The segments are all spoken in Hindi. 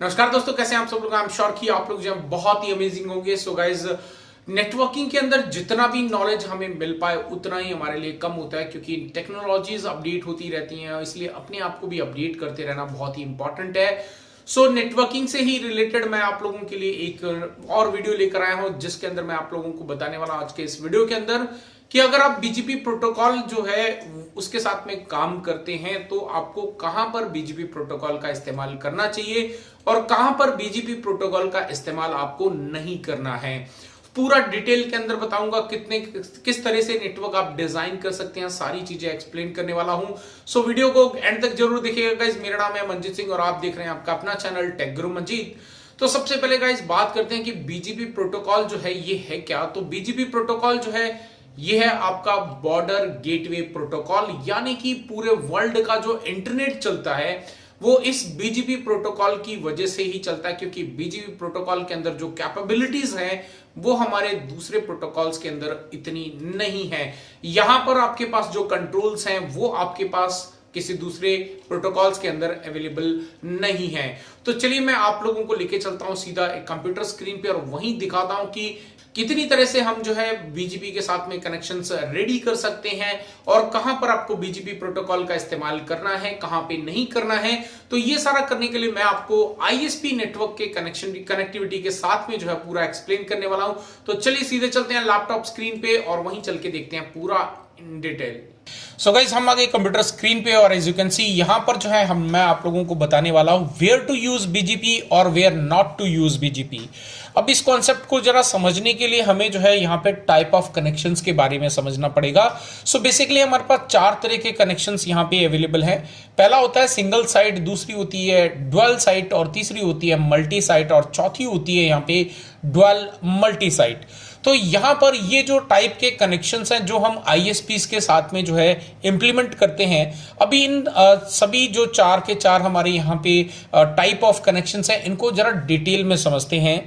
नमस्कार दोस्तों, कैसे हैं आप सब लोग। आई एम श्योर कि आप लोग जो हैं बहुत ही अमेजिंग होंगे। सो गाइज, नेटवर्किंग के अंदर जितना भी नॉलेज हमें मिल पाए उतना ही हमारे लिए कम होता है, क्योंकि टेक्नोलॉजीज अपडेट होती रहती हैं, इसलिए अपने आप को भी अपडेट करते रहना बहुत ही इंपॉर्टेंट है। सो नेटवर्किंग से ही रिलेटेड मैं आप लोगों के लिए एक और वीडियो लेकर आया हूं, जिसके अंदर मैं आप लोगों को बताने वाला आज के इस वीडियो के अंदर कि अगर आप बीजीपी प्रोटोकॉल जो है उसके साथ में काम करते हैं तो आपको कहां पर बीजीपी प्रोटोकॉल का इस्तेमाल करना चाहिए और कहां पर बीजीपी प्रोटोकॉल का इस्तेमाल आपको नहीं करना है। पूरा डिटेल के अंदर बताऊंगा किस तरह से नेटवर्क आप डिजाइन कर सकते हैं, सारी चीजें एक्सप्लेन करने वाला हूं। सो वीडियो को एंड तक जरूर देखिएगा गाइस। मेरा नाम है मंजीत सिंह और आप देख रहे हैं आपका अपना चैनल टेक गुरु मंजीत। तो सबसे पहले गाइस बात करते हैं कि बीजीपी प्रोटोकॉल जो है ये है क्या। तो बीजीपी प्रोटोकॉल जो है ये है आपका बॉर्डर गेटवे प्रोटोकॉल, यानी कि पूरे वर्ल्ड का जो इंटरनेट चलता है वो इस बीजीपी प्रोटोकॉल की वजह से ही चलता है, क्योंकि बीजीपी प्रोटोकॉल के अंदर जो कैपेबिलिटीज हैं वो हमारे दूसरे प्रोटोकॉल्स के अंदर इतनी नहीं है। यहां पर आपके पास जो कंट्रोल्स हैं वो आपके पास किसी दूसरे प्रोटोकॉल्स के अंदर अवेलेबल नहीं है। तो चलिए मैं आप लोगों को लेके चलता हूं सीधा एक कंप्यूटर स्क्रीन पे और वहीं दिखाता हूं कि कितनी तरह से हम जो है बीजीपी के साथ में कनेक्शंस रेडी कर सकते हैं और कहां पर आपको बीजीपी प्रोटोकॉल का इस्तेमाल करना है, कहां पे नहीं करना है। तो ये सारा करने के लिए मैं आपको आईएसपी नेटवर्क के कनेक्टिविटी के साथ में जो है पूरा एक्सप्लेन करने वाला हूं। तो चलिए सीधे चलते हैं लैपटॉप स्क्रीन पे और वहीं चल के देखते हैं पूरा इन डिटेल। सो गाइस, हम आ गए कंप्यूटर स्क्रीन पे और एज यू कैन सी यहां पर जो है मैं आप लोगों को बताने वाला हूं वेयर टू यूज बीजीपी और where not to use BGP. अब इस कॉन्सेप्ट को जरा समझने के लिए हमें जो है यहाँ पे टाइप ऑफ कनेक्शंस के बारे में समझना पड़ेगा। सो बेसिकली हमारे पास चार तरह के कनेक्शंस यहाँ पे अवेलेबल हैं। पहला होता है सिंगल साइट, दूसरी होती है ड्वेल साइट और तीसरी होती है मल्टी साइट और चौथी होती है यहाँ पे ड्वेल मल्टी साइट। तो यहाँ पर ये जो टाइप के कनेक्शंस हैं जो हम आईएसपीज के साथ में जो है इंप्लीमेंट करते हैं, अभी इन सभी जो चार के चार हमारे यहाँ पे टाइप ऑफ कनेक्शंस हैं इनको जरा डिटेल में समझते हैं।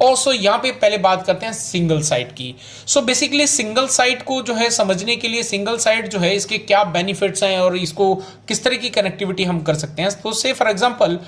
और सो यहाँ पे पहले बात करते हैं सिंगल साइट की। सो बेसिकली सिंगल साइट को जो है समझने के लिए सिंगल साइट जो है इसके क्या बेनिफिट्स हैं और इसको किस तरह की कनेक्टिविटी हम कर सकते हैं। तो से फॉर एग्जांपल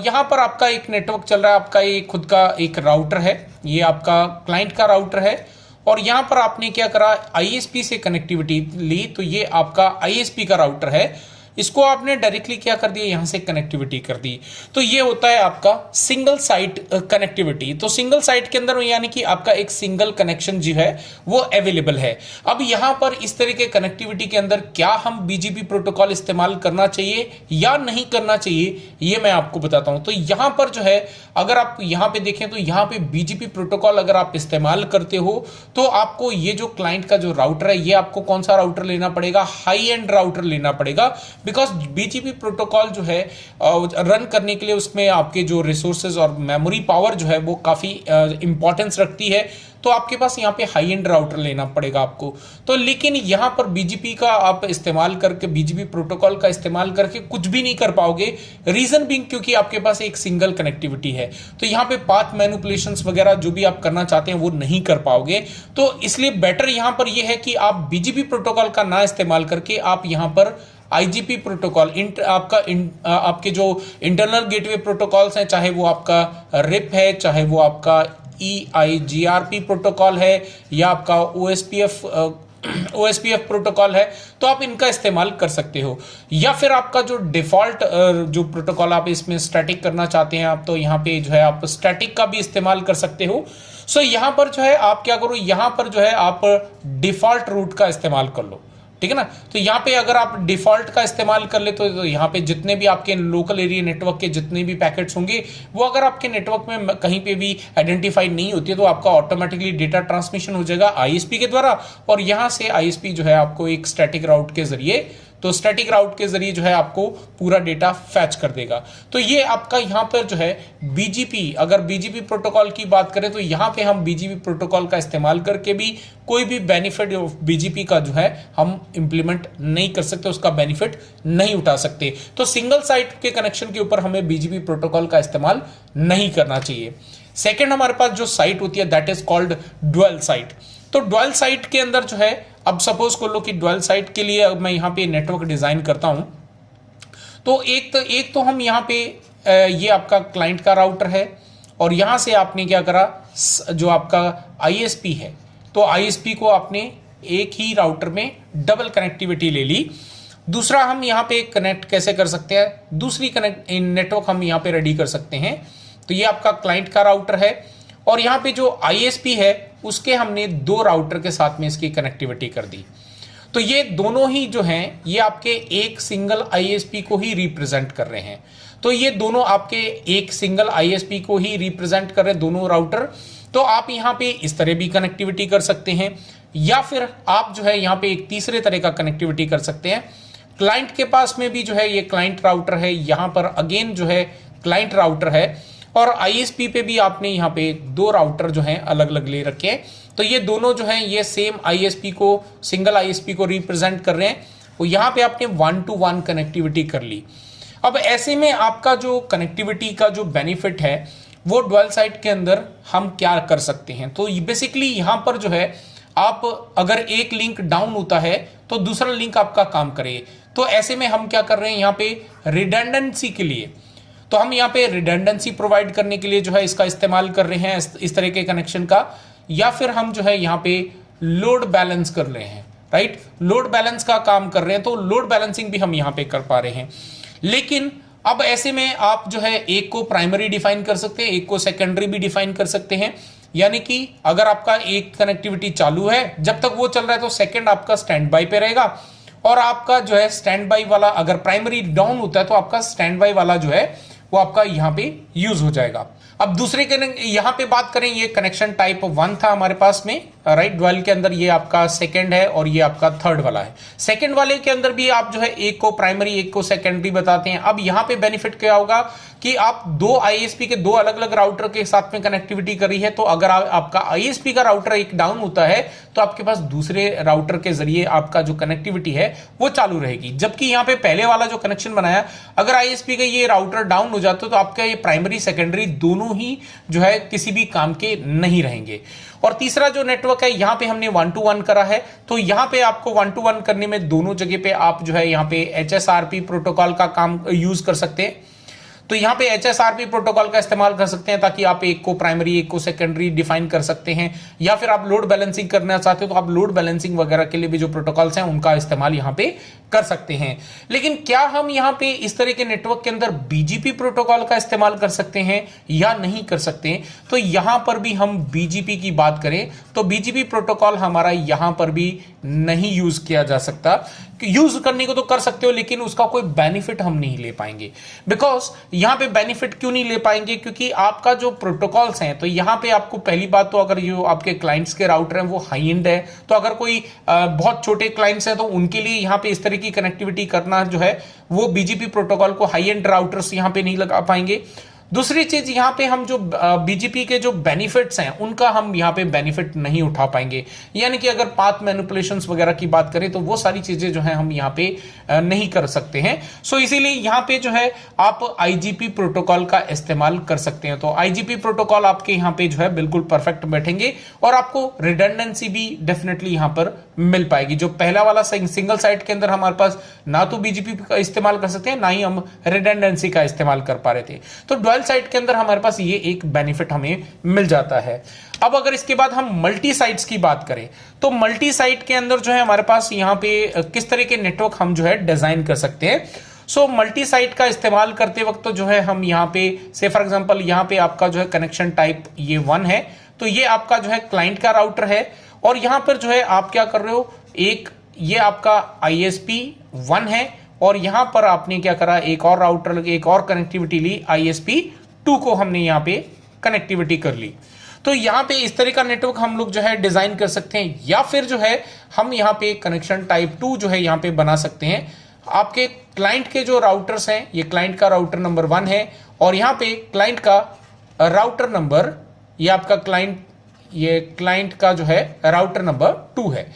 यहाँ पर आपका एक नेटवर्क चल रहा है, आपका ये खुद का एक राउटर है, ये आपका क्लाइंट का राउटर है और यहाँ पर आपने क्या करा, आईएसपी से कनेक्टिविटी ली। तो ये आपका आईएसपी का राउटर है, इसको आपने डायरेक्टली क्या कर दिया, यहां से कनेक्टिविटी कर दी। तो ये होता है आपका सिंगल साइट कनेक्टिविटी। तो सिंगल साइट के अंदर यानी कि आपका एक सिंगल कनेक्शन जो है वो अवेलेबल है। अब यहां पर इस तरह के कनेक्टिविटी के अंदर क्या हम बीजीपी प्रोटोकॉल इस्तेमाल करना चाहिए या नहीं करना चाहिए, ये मैं आपको बताता हूं। तो यहां पर जो है अगर आप यहां पे देखें तो यहां पे बीजीपी प्रोटोकॉल अगर आप इस्तेमाल करते हो तो आपको ये जो क्लाइंट का जो राउटर है ये आपको कौन सा राउटर लेना पड़ेगा, हाई एंड राउटर लेना पड़ेगा। बिकॉज बीजीपी प्रोटोकॉल जो है रन करने के लिए उसमें आपके जो रिसोर्सेज और मेमोरी पावर जो है वो काफी इंपॉर्टेंस रखती है। तो आपके पास यहाँ पे हाई एंड राउटर लेना पड़ेगा आपको। तो लेकिन यहाँ पर बीजीपी का आप इस्तेमाल करके, बीजीपी प्रोटोकॉल का इस्तेमाल करके कुछ भी नहीं कर पाओगे। रीजन बीइंग क्योंकि आपके पास एक सिंगल कनेक्टिविटी है। तो यहाँ पे पाथ मैनिपुलेशंस वगैरह जो भी आप करना चाहते हैं वो नहीं कर पाओगे। तो इसलिए बेटर यहाँ पर यह है कि आप बीजीपी प्रोटोकॉल का ना इस्तेमाल करके आप यहाँ पर आईजीपी प्रोटोकॉल आपके जो इंटरनल गेटवे प्रोटोकॉल्स हैं, चाहे वो आपका रिप है, चाहे वो आपका EIGRP प्रोटोकॉल है या आपका OSPF प्रोटोकॉल है, तो आप इनका इस्तेमाल कर सकते हो। या फिर आपका जो डिफॉल्ट जो प्रोटोकॉल आप इसमें स्टैटिक करना चाहते हैं आप, तो यहाँ पे जो है आप स्टैटिक का भी इस्तेमाल कर सकते हो। सो यहाँ पर जो है आप क्या करो, यहाँ पर जो है आप डिफॉल्ट रूट का इस्तेमाल कर लो, ठीक है ना। तो यहाँ पे अगर आप डिफॉल्ट का इस्तेमाल कर ले तो यहाँ पे जितने भी आपके लोकल एरिया नेटवर्क के जितने भी पैकेट्स होंगे वो अगर आपके नेटवर्क में कहीं पे भी आइडेंटिफाई नहीं होती है तो आपका ऑटोमेटिकली डेटा ट्रांसमिशन हो जाएगा आईएसपी के द्वारा और यहाँ से आईएसपी जो है आपको एक स्टैटिक राउट के जरिए, तो स्टैटिक राउट के जरिए जो है आपको पूरा डेटा फैच कर देगा। तो ये आपका यहाँ पर जो है बीजीपी, अगर बीजीपी प्रोटोकॉल की बात करें तो यहाँ पे हम बीजीपी प्रोटोकॉल का इस्तेमाल करके भी कोई भी बेनिफिट बीजीपी का जो है हम इंप्लीमेंट नहीं कर सकते, उसका बेनिफिट नहीं उठा सकते। तो सिंगल साइट के कनेक्शन के ऊपर हमें बीजीपी प्रोटोकॉल का इस्तेमाल नहीं करना चाहिए। सेकेंड हमारे पास जो साइट होती है that is called dwell site. तो ड्वेल साइट के अंदर जो है, अब सपोज कर लो कि ड्वेल साइट के लिए मैं यहाँ पे नेटवर्क डिजाइन करता हूं, तो एक तो हम यहाँ पे ये आपका क्लाइंट का राउटर है और यहाँ से आपने क्या करा, जो आपका ISP है तो ISP को आपने एक ही राउटर में डबल कनेक्टिविटी ले ली। दूसरा हम यहाँ पे कनेक्ट कैसे कर सकते हैं, दूसरी नेटवर्क हम यहाँ पे रेडी कर सकते हैं। तो ये आपका क्लाइंट का राउटर है और यहाँ पे जो ISP है उसके हमने 2 राउटर के साथ में इसकी कनेक्टिविटी कर दी। तो ये दोनों ही जो हैं ये आपके एक सिंगल ISP को ही रिप्रेजेंट कर रहे हैं। तो ये दोनों आपके एक सिंगल ISP को ही रिप्रेजेंट कर रहे हैं दोनों राउटर। तो आप यहाँ पे इस तरह भी कनेक्टिविटी कर सकते हैं या फिर आप जो है यहाँ पे एक तीसरे तरह का कनेक्टिविटी कर सकते हैं। क्लाइंट के पास में भी जो है ये क्लाइंट राउटर है, यहाँ पर अगेन जो है क्लाइंट राउटर है और ISP पे भी आपने यहाँ पे 2 राउटर जो हैं अलग अलग ले रखे हैं। तो ये दोनों जो हैं ये सेम ISP को, सिंगल ISP को रिप्रेजेंट कर रहे हैं। तो यहाँ पे आपने 1-to-1 कनेक्टिविटी कर ली। अब ऐसे में आपका जो कनेक्टिविटी का जो बेनिफिट है वो डुअल साइट के अंदर हम क्या कर सकते हैं। तो बेसिकली यहाँ पर जो है आप अगर एक लिंक डाउन होता है तो दूसरा लिंक आपका काम करे। तो ऐसे में हम क्या कर रहे हैं यहाँ पे रिडंडेंसी के लिए, तो हम यहाँ पे रिडंडेंसी प्रोवाइड करने के लिए जो है इसका इस्तेमाल कर रहे हैं इस तरह के कनेक्शन का, या फिर हम जो है यहाँ पे लोड बैलेंस कर रहे हैं, राइट, लोड बैलेंस का काम कर रहे हैं। तो लोड बैलेंसिंग भी हम यहाँ पे कर पा रहे हैं। लेकिन अब ऐसे में आप जो है एक को प्राइमरी डिफाइन कर सकते हैं, एक को सेकेंडरी भी डिफाइन कर सकते हैं। यानी कि अगर आपका एक कनेक्टिविटी चालू है, जब तक वो चल रहा है तो सेकंड आपका स्टैंड बाय पे रहेगा और आपका जो है स्टैंड बाय वाला अगर प्राइमरी डाउन होता है तो आपका स्टैंड बाय वाला जो है वो आपका यहाँ पे यूज हो जाएगा। अब दूसरे यहाँ पे बात करें, ये कनेक्शन टाइप 1 था हमारे पास में, राइट, डुअल के अंदर ये आपका सेकंड है और ये आपका थर्ड वाला है। सेकंड वाले के अंदर भी आप जो है एक को प्राइमरी एक को सेकेंडरी बताते हैं। अब यहाँ पे बेनिफिट क्या होगा कि आप 2 ISP के 2 अलग अलग राउटर के साथ में कनेक्टिविटी कर रही है। तो अगर आपका ISP का राउटर एक डाउन होता है तो आपके पास दूसरे राउटर के जरिए आपका जो कनेक्टिविटी है वो चालू रहेगी। जबकि यहाँ पे पहले वाला जो कनेक्शन बनाया, अगर ISP का ये राउटर डाउन हो जाता तो आपका ये प्राइमरी सेकेंडरी दोनों ही जो है किसी भी काम के नहीं रहेंगे। और तीसरा जो नेटवर्क है यहाँ पे हमने 1-to-1 करा है। तो यहाँ पे आपको 1-to-1 करने में दोनों जगह पे आप जो है यहाँ पे HSRP प्रोटोकॉल का काम यूज कर सकते हैं। तो यहाँ पे HSRP प्रोटोकॉल का इस्तेमाल कर सकते हैं ताकि आप एक को प्राइमरी एक को सेकेंडरी डिफाइन कर सकते हैं। या फिर आप लोड बैलेंसिंग करना चाहते हो तो आप लोड बैलेंसिंग वगैरह के लिए भी जो प्रोटोकॉल्स हैं उनका इस्तेमाल यहाँ पे कर सकते हैं। लेकिन क्या हम यहाँ पे इस तरह के नेटवर्क के अंदर BGP प्रोटोकॉल का इस्तेमाल कर सकते हैं या नहीं कर सकते हैं? तो यहाँ पर भी हम BGP की बात करें तो BGP प्रोटोकॉल हमारा यहाँ पर भी नहीं यूज किया जा सकता। यूज करने को तो कर सकते हो लेकिन उसका कोई बेनिफिट हम नहीं ले पाएंगे। बिकॉज यहाँ पे बेनिफिट क्यों नहीं ले पाएंगे? क्योंकि आपका जो प्रोटोकॉल्स हैं, तो यहाँ पे आपको पहली बात तो अगर जो आपके क्लाइंट्स के राउटर हैं वो हाई एंड है, तो अगर कोई बहुत छोटे क्लाइंट्स हैं तो उनके लिए यहाँ पे इस तरह की कनेक्टिविटी करना जो है वो BGP प्रोटोकॉल को हाई एंड राउटर्स यहाँ पे नहीं लगा पाएंगे। दूसरी चीज यहाँ पे हम जो BGP के जो बेनिफिट्स हैं उनका हम यहाँ पे बेनिफिट नहीं उठा पाएंगे। यानी कि अगर पाथ मैनिपुलेशंस वगैरह की बात करें तो वो सारी चीजें जो हैं हम यहाँ पे नहीं कर सकते हैं। सो इसीलिए यहाँ पे जो है आप IGP प्रोटोकॉल का इस्तेमाल कर सकते हैं। तो IGP प्रोटोकॉल आपके यहाँ पे जो है बिल्कुल परफेक्ट बैठेंगे और आपको रिडंडेंसी भी डेफिनेटली यहाँ पर मिल पाएगी। जो पहला वाला सिंगल साइट के अंदर हमारे पास ना तो BGP का इस्तेमाल कर सकते हैं ना ही हम रिडंडेंसी का इस्तेमाल कर पा रहे थे। तो डुअल साइट के अंदर हमारे पास ये एक बेनिफिट हमें मिल जाता है। अब अगर इसके बाद हम मल्टी साइट्स की बात करें तो मल्टी साइट के अंदर जो है हमारे पास यहाँ पे किस तरह के नेटवर्क हम जो है डिजाइन कर सकते हैं। सो मल्टी साइट का इस्तेमाल करते वक्त तो जो है हम यहाँ पे से फॉर एग्जांपल यहाँ पे आपका जो है कनेक्शन टाइप ये 1 है, तो ये आपका जो है क्लाइंट का राउटर है और यहाँ पर जो है आप क्या कर रहे हो, एक ये आपका ISP 1 है और यहां पर आपने क्या करा, एक और राउटर एक और कनेक्टिविटी ली, ISP 2 को हमने यहां पे कनेक्टिविटी कर ली। तो यहां पे इस तरह का नेटवर्क हम लोग जो है डिजाइन कर सकते हैं या फिर जो है हम यहां पे कनेक्शन टाइप 2 जो है यहां पे बना सकते हैं। आपके क्लाइंट के जो राउटर्स हैं, ये क्लाइंट का राउटर नंबर 1 है और यहां पे क्लाइंट का राउटर नंबर, ये आपका ये क्लाइंट का जो है राउटर नंबर 2 है।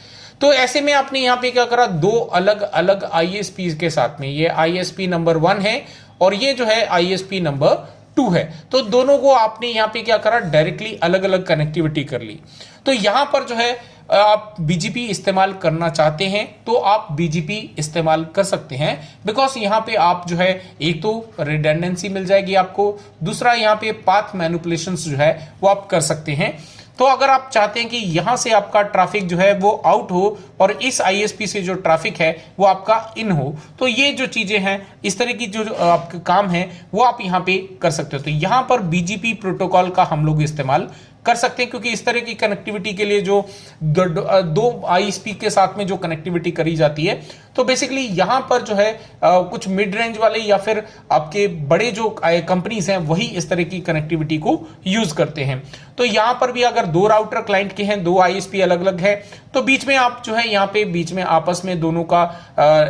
तो ऐसे में आपने यहाँ पे क्या करा, 2 अलग अलग ISP के साथ में, ये ISP नंबर 1 है और ये जो है ISP नंबर 2 है। तो दोनों को आपने यहाँ पे क्या करा, डायरेक्टली अलग अलग कनेक्टिविटी कर ली। तो यहाँ पर जो है आप बीजीपी इस्तेमाल करना चाहते हैं तो आप बीजीपी इस्तेमाल कर सकते हैं, बिकॉज यहाँ पे आप जो है एक तो रिडंडेंसी मिल जाएगी आपको, दूसरा यहाँ पे पाथ मैनिपुलेशंस जो है वो आप कर सकते हैं। तो अगर आप चाहते हैं कि यहां से आपका ट्रैफिक जो है वो आउट हो और इस आईएसपी से जो ट्रैफिक है वो आपका इन हो, तो ये जो चीजें हैं, इस तरह की जो आपके काम है वो आप यहां पे कर सकते हो। तो यहां पर बीजीपी प्रोटोकॉल का हम लोग इस्तेमाल कर सकते हैं, क्योंकि इस तरह की कनेक्टिविटी के लिए जो दो आईएसपी के साथ में जो कनेक्टिविटी करी जाती है, तो बेसिकली यहां पर जो है कुछ मिड रेंज वाले या फिर आपके बड़े जो कंपनीज हैं वही इस तरह की कनेक्टिविटी को यूज करते हैं। तो यहां पर भी अगर दो राउटर क्लाइंट के हैं, दो आईएसपी अलग अलग है, तो बीच में आप जो है यहाँ पे बीच में आपस में दोनों का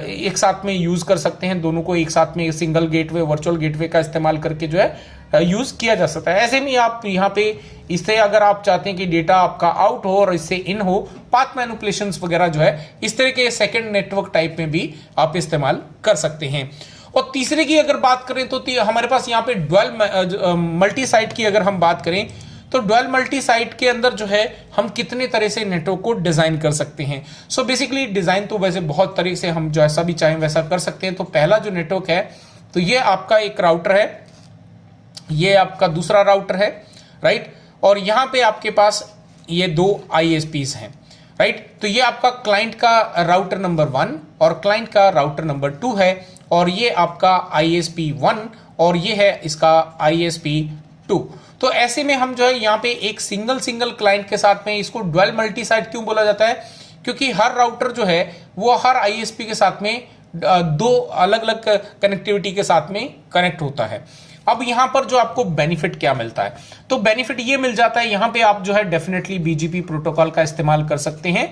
एक साथ में यूज कर सकते हैं, दोनों को एक साथ में सिंगल गेटवे वर्चुअल गेटवे का इस्तेमाल करके जो है यूज किया जा सकता है। ऐसे में आप यहाँ पे इससे अगर आप चाहते हैं कि डेटा आपका आउट हो और इससे इन हो, पाथ मैनिपुलेशंस वगैरह जो है इस तरह के सेकंड नेटवर्क टाइप में भी आप इस्तेमाल कर सकते हैं। और तीसरे की अगर बात करें तो हमारे पास यहाँ पे ड्वेल मल्टी साइट की अगर हम बात करें तो ड्वेल मल्टी साइट के अंदर जो है हम कितने तरह से नेटवर्क को डिजाइन कर सकते हैं। सो बेसिकली डिजाइन तो वैसे बहुत तरह से हम जैसा भी चाहें वैसा कर सकते हैं। तो पहला जो नेटवर्क है तो ये आपका एक राउटर है, ये आपका दूसरा राउटर है, राइट, और यहां पे आपके पास ये दो आईएसपीज हैं, राइट। तो ये आपका क्लाइंट का राउटर नंबर 1 और क्लाइंट का राउटर नंबर 2 है, और ये आपका आईएसपी 1 और ये है इसका आईएसपी 2। तो ऐसे में हम जो है यहाँ पे एक सिंगल क्लाइंट के साथ में, इसको ड्वेल मल्टी साइट क्यों बोला जाता है, क्योंकि हर राउटर जो है वो हर आईएसपी के साथ में दो अलग अलग कनेक्टिविटी के साथ में कनेक्ट होता है। अब यहां पर जो आपको बेनिफिट क्या मिलता है, तो बेनिफिट ये मिल जाता है, यहां पे आप जो है डेफिनेटली बीजीपी प्रोटोकॉल का इस्तेमाल कर सकते हैं,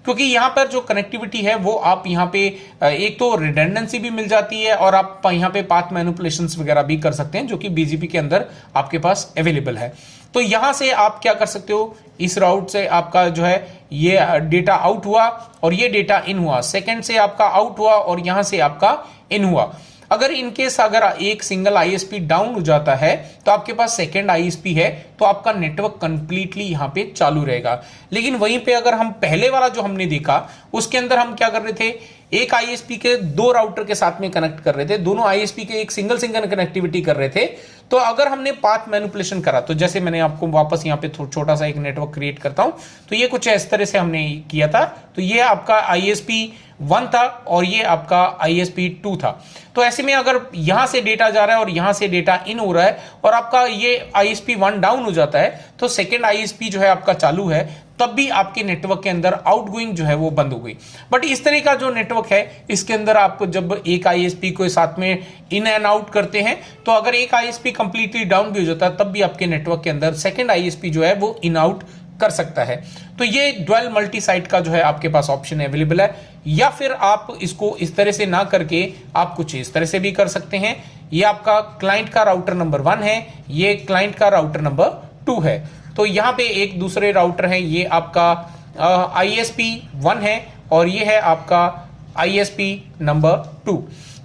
क्योंकि यहां पर जो कनेक्टिविटी है वो आप यहां पे एक तो रिडंडेंसी भी मिल जाती है और आप यहां पे पाथ मैनिपुलेशंस वगैरह भी कर सकते हैं, जो कि बीजीपी के अंदर आपके पास अवेलेबल है। तो यहां से आप क्या कर सकते हो, इस राउट से आपका जो है ये डेटा आउट हुआ और ये डेटा इन हुआ, सेकेंड से आपका आउट हुआ और यहां से आपका इन हुआ। अगर इनकेस अगर एक सिंगल आईएसपी डाउन हो जाता है तो आपके पास सेकेंड आईएसपी है, तो आपका नेटवर्क कंप्लीटली यहां पे चालू रहेगा। लेकिन वहीं पे अगर हम पहले वाला जो हमने देखा उसके अंदर हम क्या कर रहे थे, एक आईएसपी के दो राउटर के साथ में कनेक्ट कर रहे थे, दोनों आईएसपी के एक सिंगल कनेक्टिविटी कर रहे थे। तो अगर हमने पाथ मैनिपुलेशन करा, तो जैसे मैंने आपको वापस यहाँ पे छोटा सा एक नेटवर्क क्रिएट करता हूं, तो ये कुछ इस तरह से हमने किया था। तो ये आपका आईएसपी 1 था और ये आपका आईएसपी 2 था। तो ऐसे में अगर यहां से डेटा जा रहा है और यहां से डेटा इन हो रहा है और आपका ये आईएसपी 1 डाउन हो जाता है, तो सेकेंड आईएसपी जो है आपका चालू है, तब भी आपके नेटवर्क के अंदर आउटगोइंग जो है वो बंद हो गई। बट इस तरह का जो नेटवर्क है, इसके अंदर आपको जब एक आईएसपी को साथ में इन एंड आउट करते हैं, तो अगर एक आईएसपी कंप्लीटली डाउन भी हो जाता है, तब भी आपके नेटवर्क के अंदर सेकेंड आईएसपी जो है वो इन आउट कर सकता है। तो ये ड्वेल मल्टी साइट का जो है आपके पास ऑप्शन अवेलेबल है, या फिर आप इसको इस तरह से ना करके आप कुछ इस तरह से भी कर सकते हैं। ये आपका क्लाइंट का राउटर नंबर 1 है, ये क्लाइंट का राउटर नंबर 2 है। तो यहां पे एक दूसरे राउटर है, ये आपका आईएसपी 1 है और ये है आपका आईएसपी नंबर 2।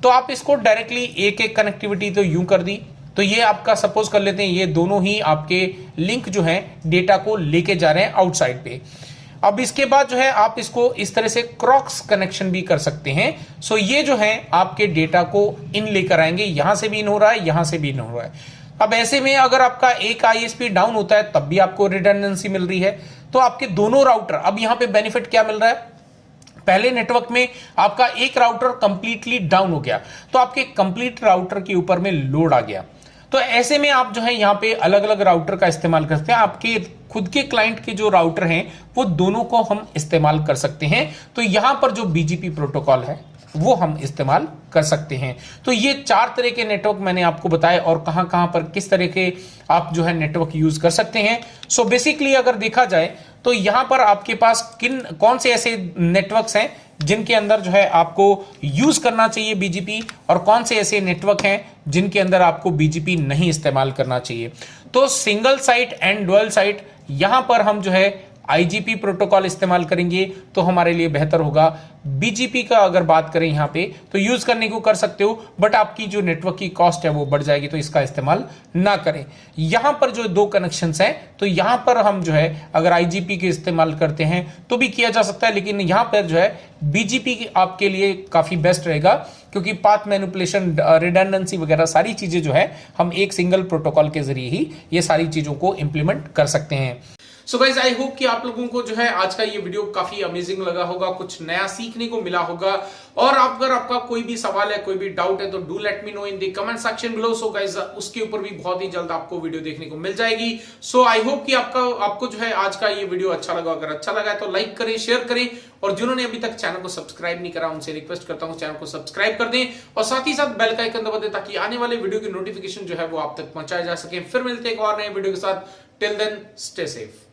तो आप इसको डायरेक्टली एक एक कनेक्टिविटी तो यूं कर दी, तो ये आपका सपोज कर लेते हैं ये दोनों ही आपके लिंक जो है डेटा को लेके जा रहे हैं आउटसाइड पे। अब इसके बाद जो है आप इसको इस तरह से क्रॉस कनेक्शन भी कर सकते हैं। सो ये जो है आपके डेटा को इन लेकर आएंगे, यहां से भी इन हो रहा है, यहां से भी इन हो रहा है। अब ऐसे में अगर आपका एक आईएसपी डाउन होता है तब भी आपको रिडंडेंसी मिल रही है। तो आपके दोनों राउटर, अब यहां पे बेनिफिट क्या मिल रहा है, पहले नेटवर्क में आपका एक राउटर कंप्लीटली डाउन हो गया, तो आपके कंप्लीट राउटर के ऊपर में लोड आ गया। तो ऐसे में आप जो है यहाँ पे अलग अलग राउटर का इस्तेमाल करते हैं, आपके खुद के क्लाइंट के जो राउटर हैं वो दोनों को हम इस्तेमाल कर सकते हैं। तो यहां पर जो बीजीपी प्रोटोकॉल है वो हम इस्तेमाल कर सकते हैं। तो ये 4 तरह के नेटवर्क मैंने आपको बताए और कहां कहां पर किस तरह के आप जो है नेटवर्क यूज कर सकते हैं। सो बेसिकली अगर देखा जाए तो यहां पर आपके पास कौन से ऐसे नेटवर्क्स हैं जिनके अंदर जो है आपको यूज करना चाहिए बीजीपी, और कौन से ऐसे नेटवर्क हैं जिनके अंदर आपको बीजीपी नहीं इस्तेमाल करना चाहिए। तो single site and dual site, यहां पर हम जो है आईजीपी प्रोटोकॉल इस्तेमाल करेंगे तो हमारे लिए बेहतर होगा। बीजीपी का अगर बात करें यहां पे तो यूज करने को कर सकते हो, बट आपकी जो नेटवर्क की कॉस्ट है वो बढ़ जाएगी, तो इसका इस्तेमाल ना करें। यहां पर जो दो कनेक्शंस हैं तो यहां पर हम जो है अगर आईजीपी के इस्तेमाल करते हैं तो भी किया जा सकता है, लेकिन यहां पर जो है बीजीपी आपके लिए काफी बेस्ट रहेगा, क्योंकि पाथ मैनिपुलेशन, रिडंडेंसी वगैरह सारी चीजें जो है हम एक सिंगल प्रोटोकॉल के जरिए ही ये सारी चीजों को इंप्लीमेंट कर सकते हैं। सो गाइज आई होप कि आप लोगों को जो है आज का ये वीडियो काफी अमेजिंग लगा होगा, कुछ नया सीखने को मिला होगा। और अगर आपका कोई भी सवाल है, कोई भी डाउट है, तो do let me know in the comment section below. So guys उसके ऊपर भी बहुत ही जल्द आपको वीडियो देखने को मिल जाएगी। सो आई होप कि आपको जो है आज का ये वीडियो अच्छा लगा। अगर अच्छा लगा है तो लाइक करें, शेयर करें, और जिन्होंने अभी तक चैनल को सब्सक्राइब नहीं करा उनसे रिक्वेस्ट करता हूं चैनल को सब्सक्राइब कर दें, और साथ ही साथ बेल का आइकन दबा दें ताकि आने वाले वीडियो की नोटिफिकेशन जो है वो आप तक पहुंचाया जा सके। फिर मिलते हैं एक और नए वीडियो के साथ। Till then stay safe.